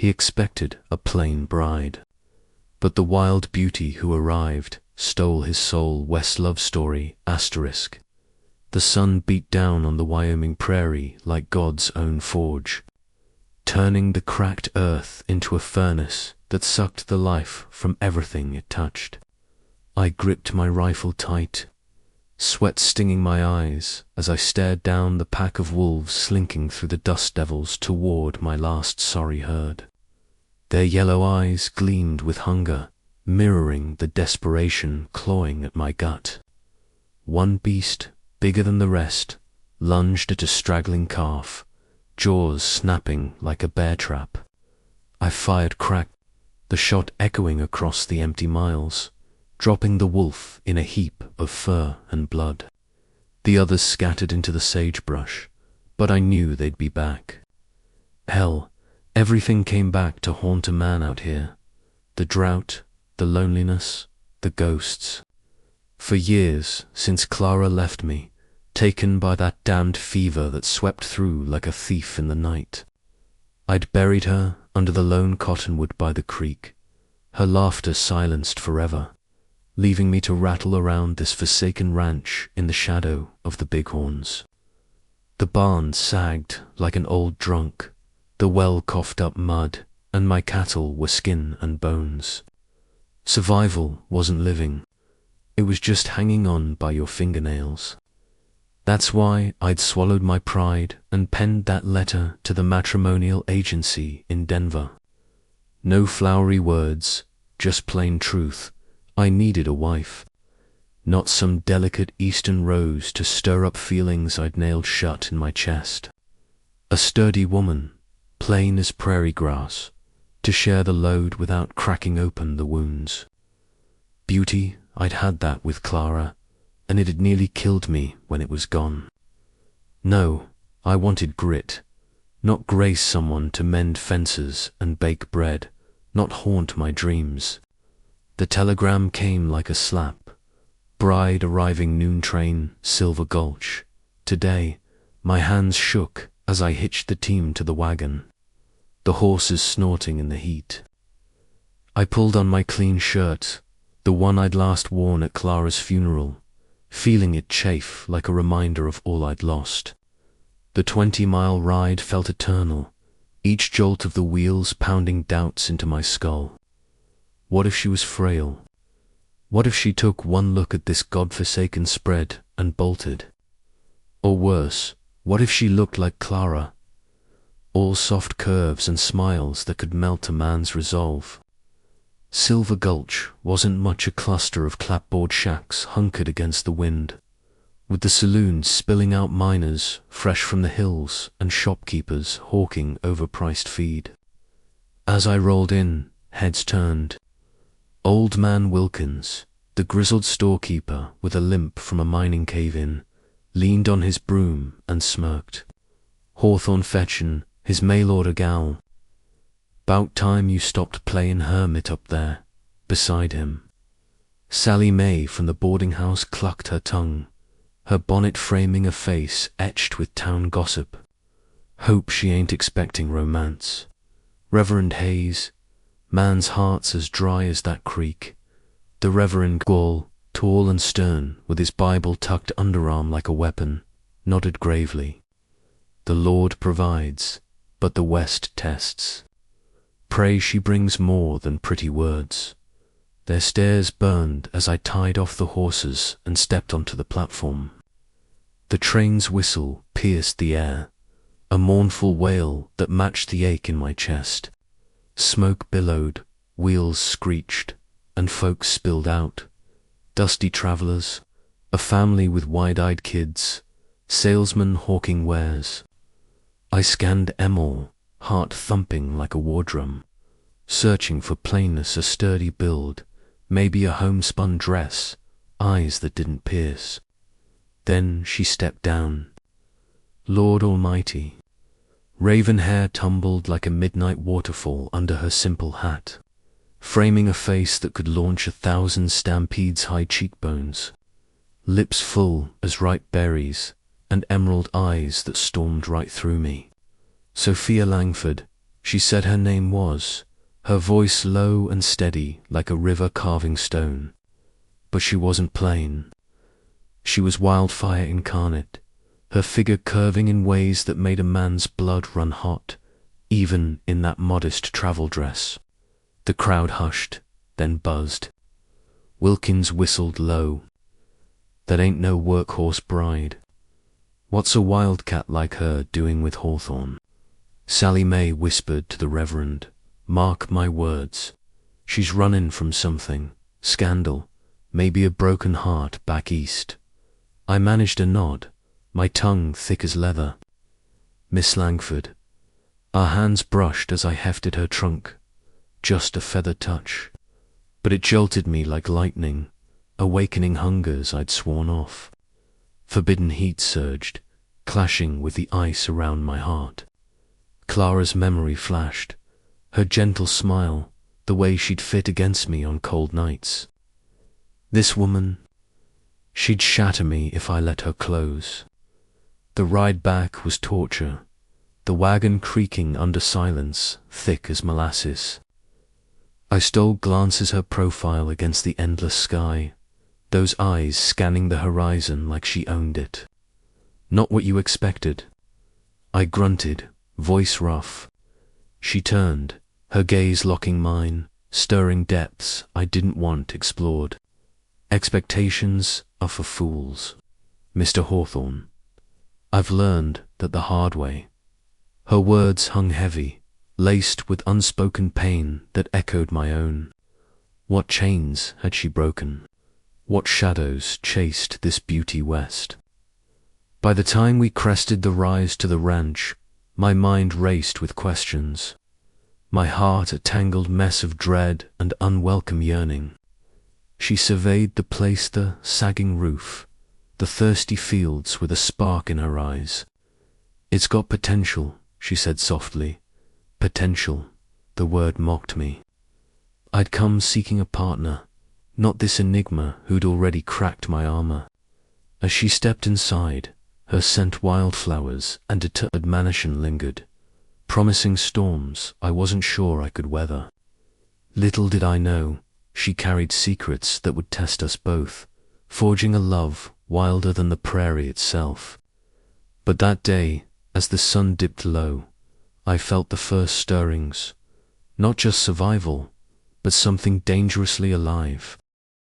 He expected a plain bride, but the wild beauty who arrived stole his soul. West Love Story *. The sun beat down on the Wyoming prairie like God's own forge, turning the cracked earth into a furnace that sucked the life from everything it touched. I gripped my rifle tight, sweat stinging my eyes as I stared down the pack of wolves slinking through the dust devils toward my last sorry herd. Their yellow eyes gleamed with hunger, mirroring the desperation clawing at my gut. One beast, bigger than the rest, lunged at a straggling calf, jaws snapping like a bear trap. I fired crack, the shot echoing across the empty miles, dropping the wolf in a heap of fur and blood. The others scattered into the sagebrush, but I knew they'd be back. Hell, everything came back to haunt a man out here. The drought, the loneliness, the ghosts. For years, since Clara left me, taken by that damned fever that swept through like a thief in the night, I'd buried her under the lone cottonwood by the creek, her laughter silenced forever, leaving me to rattle around this forsaken ranch in the shadow of the bighorns. The barn sagged like an old drunk, the well coughed up mud, and my cattle were skin and bones. Survival wasn't living, it was just hanging on by your fingernails. That's why I'd swallowed my pride and penned that letter to the matrimonial agency in Denver. No flowery words, just plain truth. I needed a wife, not some delicate eastern rose to stir up feelings I'd nailed shut in my chest. A sturdy woman, plain as prairie grass, to share the load without cracking open the wounds. Beauty, I'd had that with Clara, and it had nearly killed me when it was gone. No, I wanted grit, not grace someone to mend fences and bake bread, not haunt my dreams. The telegram came like a slap. Bride arriving noon train, Silver Gulch. Today, my hands shook as I hitched the team to the wagon, the horses snorting in the heat. I pulled on my clean shirt, the one I'd last worn at Clara's funeral, feeling it chafe like a reminder of all I'd lost. The 20-mile ride felt eternal, each jolt of the wheels pounding doubts into my skull. What if she was frail? What if she took one look at this godforsaken spread and bolted? Or worse, what if she looked like Clara, all soft curves and smiles that could melt a man's resolve? Silver Gulch wasn't much a cluster of clapboard shacks hunkered against the wind, with the saloons spilling out miners fresh from the hills and shopkeepers hawking overpriced feed. As I rolled in, heads turned. Old man Wilkins, the grizzled storekeeper with a limp from a mining cave-in, leaned on his broom and smirked. Hawthorne fetchin', his mail-order gal. "'Bout time you stopped playin' hermit up there," beside him. Sally Mae from the boarding house clucked her tongue, her bonnet framing a face etched with town gossip. Hope she ain't expecting romance. Reverend Hayes, man's heart's as dry as that creek. The Reverend Gall, tall and stern, with his Bible tucked underarm like a weapon, nodded gravely. The Lord provides, but the West tests. Pray she brings more than pretty words. Their stares burned as I tied off the horses and stepped onto the platform. The train's whistle pierced the air, a mournful wail that matched the ache in my chest. Smoke billowed, wheels screeched, and folks spilled out. Dusty travelers, a family with wide-eyed kids, salesmen hawking wares. I scanned Emil, heart thumping like a war drum, searching for plainness, a sturdy build, maybe a homespun dress, eyes that didn't pierce. Then she stepped down. Lord Almighty. Raven hair tumbled like a midnight waterfall under her simple hat, framing a face that could launch 1,000 stampedes, high cheekbones, lips full as ripe berries, and emerald eyes that stormed right through me. Sophia Langford, She said her name was, her voice low and steady like a river carving stone. But she wasn't plain. She was wildfire incarnate, her figure curving in ways that made a man's blood run hot, even in that modest travel dress. The crowd hushed, then buzzed. Wilkins whistled low. That ain't no workhorse bride. What's a wildcat like her doing with Hawthorne? Sally Mae whispered to the Reverend, mark my words. She's running from something, scandal, maybe a broken heart back east. I managed a nod, my tongue thick as leather. Miss Langford. Our hands brushed as I hefted her trunk. Just a feather touch. But it jolted me like lightning, awakening hungers I'd sworn off. Forbidden heat surged, clashing with the ice around my heart. Clara's memory flashed, her gentle smile, the way she'd fit against me on cold nights. This woman, she'd shatter me if I let her close. The ride back was torture, the wagon creaking under silence, thick as molasses. I stole glances her profile against the endless sky, those eyes scanning the horizon like she owned it. Not what you expected. I grunted, voice rough. She turned, her gaze locking mine, stirring depths I didn't want explored. Expectations are for fools. Mr. Hawthorne. I've learned that the hard way. Her words hung heavy, laced with unspoken pain that echoed my own. What chains had she broken? What shadows chased this beauty west? By the time we crested the rise to the ranch, my mind raced with questions. My heart a tangled mess of dread and unwelcome yearning. She surveyed the place, the sagging roof, the thirsty fields with a spark in her eyes. It's got potential, she said softly. Potential, the word mocked me. I'd come seeking a partner, not this enigma who'd already cracked my armor. As she stepped inside, her scent wildflowers and deterred mansion lingered, promising storms I wasn't sure I could weather. Little did I know, she carried secrets that would test us both, forging a love wilder than the prairie itself. But that day, as the sun dipped low, I felt the first stirrings, not just survival, but something dangerously alive.